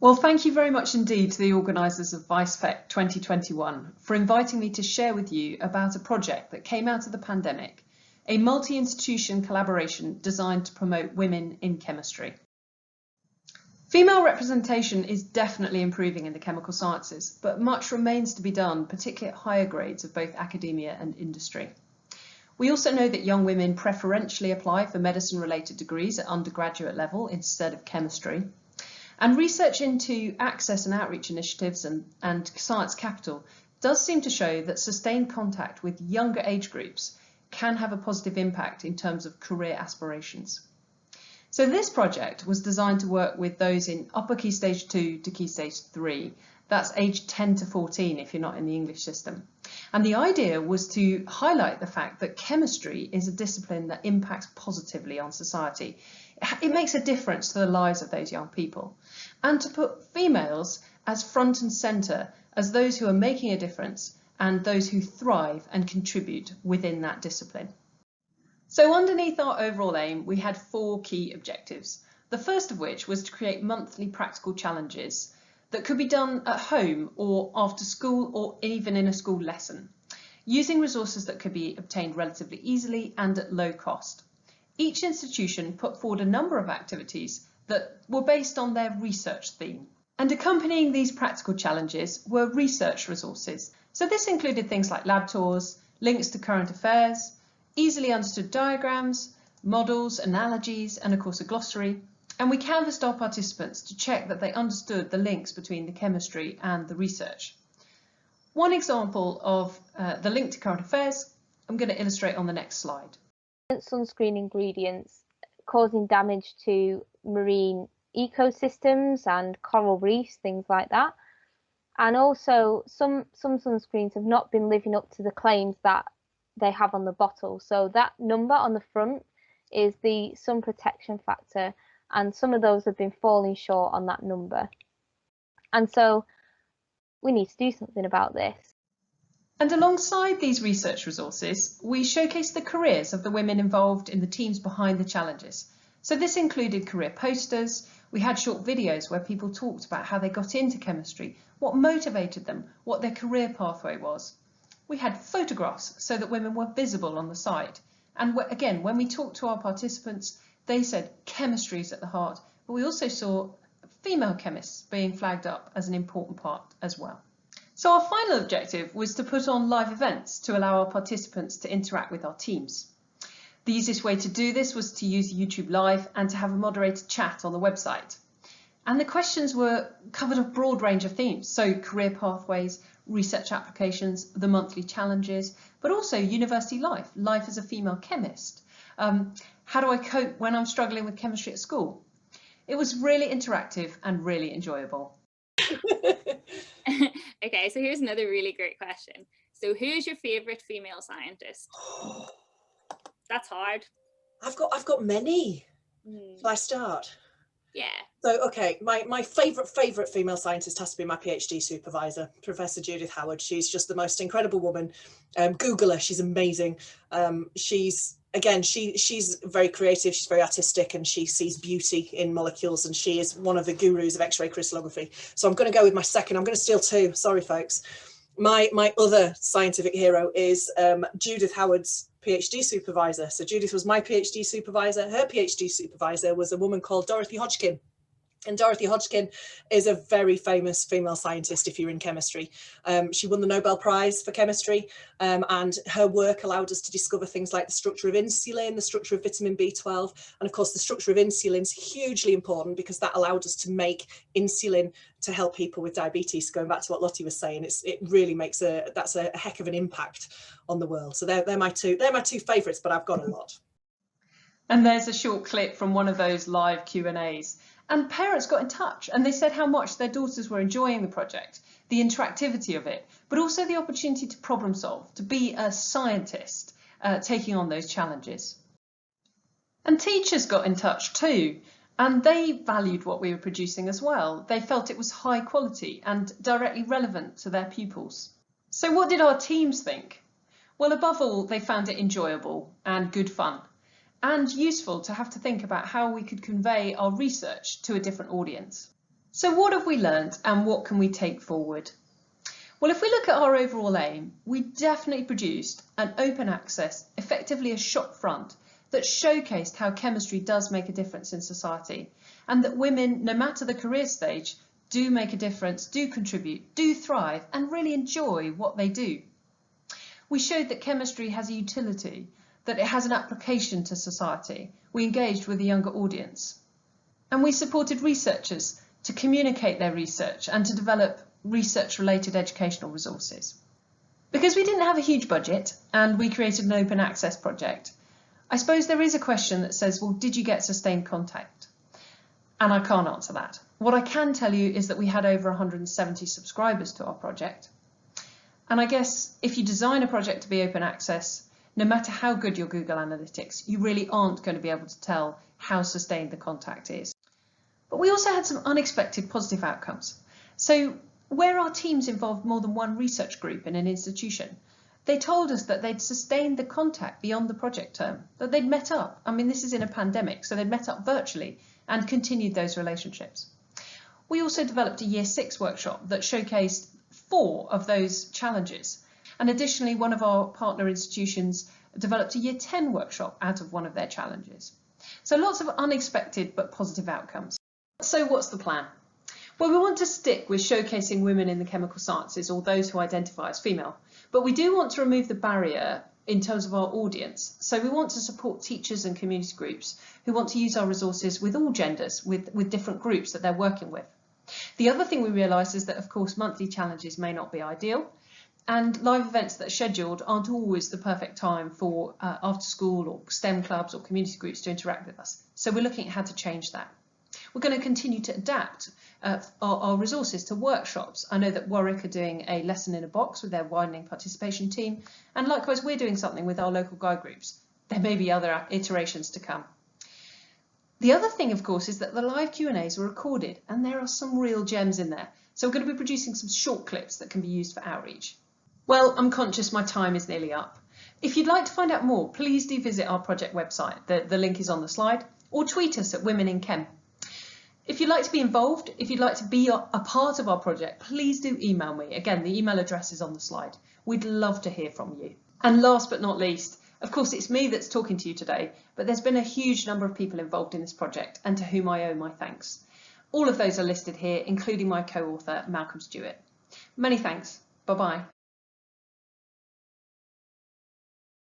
Well, thank you very much indeed to the organisers of ViCEPHEC 2021 for inviting me to share with you about a project that came out of the pandemic, a multi-institution collaboration designed to promote women in chemistry. Female representation is definitely improving in the chemical sciences, but much remains to be done, particularly at higher grades of both academia and industry. We also know that young women preferentially apply for medicine-related degrees at undergraduate level instead of chemistry. And research into access and outreach initiatives and science capital does seem to show that sustained contact with younger age groups can have a positive impact in terms of career aspirations. So this project was designed to work with those in upper Key Stage 2 to Key Stage 3. That's age 10 to 14 if you're not in the English system. And the idea was to highlight the fact that chemistry is a discipline that impacts positively on society. It makes a difference to the lives of those young people. And to put females as front and centre as those who are making a difference and those who thrive and contribute within that discipline. So underneath our overall aim, we had 4 key objectives. The first of which was to create monthly practical challenges that could be done at home or after school or even in a school lesson, using resources that could be obtained relatively easily and at low cost. Each institution put forward a number of activities that were based on their research theme. And accompanying these practical challenges were research resources. So this included things like lab tours, links to current affairs, easily understood diagrams, models, analogies, and of course a glossary. And we canvassed our participants to check that they understood the links between the chemistry and the research. One example of the link to current affairs, I'm going to illustrate on the next slide. Sunscreen ingredients causing damage to marine ecosystems and coral reefs, things like that. And also some sunscreens have not been living up to the claims that they have on the bottle. So that number on the front is the sun protection factor, and some of those have been falling short on that number. And so we need to do something about this. And alongside these research resources, we showcased the careers of the women involved in the teams behind the challenges. So this included career posters, we had short videos where people talked about how they got into chemistry, what motivated them, what their career pathway was. We had photographs so that women were visible on the site. And again, when we talked to our participants, they said chemistry is at the heart, but we also saw female chemists being flagged up as an important part as well. So our final objective was to put on live events to allow our participants to interact with our teams. The easiest way to do this was to use YouTube Live and to have a moderated chat on the website. And the questions covered a broad range of themes, so career pathways, research applications, the monthly challenges, but also university life as a female chemist. How do I cope when I'm struggling with chemistry at school? It was really interactive and really enjoyable. Okay, so here's another really great question. So who's your favourite female scientist? That's hard. I've got many. Shall I start? Yeah. So, okay, my favourite female scientist has to be my PhD supervisor, Professor Judith Howard. She's just the most incredible woman. Google her, she's amazing. She's very creative, she's very artistic, and she sees beauty in molecules, and she is one of the gurus of X-ray crystallography. So I'm going to go with my second. I'm going to steal 2, sorry folks. My other scientific hero is Judith Howard's PhD supervisor. So Judith was my PhD supervisor. Her PhD supervisor was a woman called Dorothy Hodgkin. And Dorothy Hodgkin is a very famous female scientist if you're in chemistry. She won the Nobel Prize for chemistry, and her work allowed us to discover things like the structure of insulin, the structure of vitamin B12, and of course the structure of insulin is hugely important because that allowed us to make insulin to help people with diabetes. Going back to what Lottie was saying, it really makes that's a heck of an impact on the world. So they're my two favourites, but I've got a lot. And there's a short clip from one of those live Q&As. And parents got in touch and they said how much their daughters were enjoying the project, the interactivity of it, but also the opportunity to problem solve, to be a scientist taking on those challenges. And teachers got in touch too, and they valued what we were producing as well. They felt it was high quality and directly relevant to their pupils. So what did our teams think? Well, above all, they found it enjoyable and good fun, and useful to have to think about how we could convey our research to a different audience. So what have we learned and what can we take forward? Well, if we look at our overall aim, we definitely produced an open access, effectively a shop front, that showcased how chemistry does make a difference in society, and that women, no matter the career stage, do make a difference, do contribute, do thrive, and really enjoy what they do. We showed that chemistry has a utility, that it has an application to society. We engaged with a younger audience. And we supported researchers to communicate their research and to develop research-related educational resources. Because we didn't have a huge budget and we created an open access project, I suppose there is a question that says, well, did you get sustained contact? And I can't answer that. What I can tell you is that we had over 170 subscribers to our project. And I guess if you design a project to be open access, no matter how good your Google Analytics, you really aren't going to be able to tell how sustained the contact is. But we also had some unexpected positive outcomes. So where our teams involved more than one research group in an institution, they told us that they'd sustained the contact beyond the project term, that they'd met up. I mean, this is in a pandemic, so they'd met up virtually and continued those relationships. We also developed a Year 6 workshop that showcased 4 of those challenges. And additionally, one of our partner institutions developed a Year 10 workshop out of one of their challenges. So lots of unexpected but positive outcomes. So what's the plan? Well, we want to stick with showcasing women in the chemical sciences or those who identify as female, but we do want to remove the barrier in terms of our audience. So we want to support teachers and community groups who want to use our resources with all genders, with different groups that they're working with. The other thing we realised is that, of course, monthly challenges may not be ideal, and live events that are scheduled aren't always the perfect time for after school or STEM clubs or community groups to interact with us. So we're looking at how to change that. We're going to continue to adapt our resources to workshops. I know that Warwick are doing a lesson in a box with their widening participation team, and likewise we're doing something with our local guide groups. There may be other iterations to come. The other thing, of course, is that the live Q&As were recorded and there are some real gems in there. So we're going to be producing some short clips that can be used for outreach. Well, I'm conscious my time is nearly up. If you'd like to find out more, please do visit our project website. The link is on the slide, or tweet us at Women in Chem. If you'd like to be involved, if you'd like to be a part of our project, please do email me. Again, the email address is on the slide. We'd love to hear from you. And last but not least, of course, it's me that's talking to you today, but there's been a huge number of people involved in this project and to whom I owe my thanks. All of those are listed here, including my co-author, Malcolm Stewart. Many thanks. Bye-bye.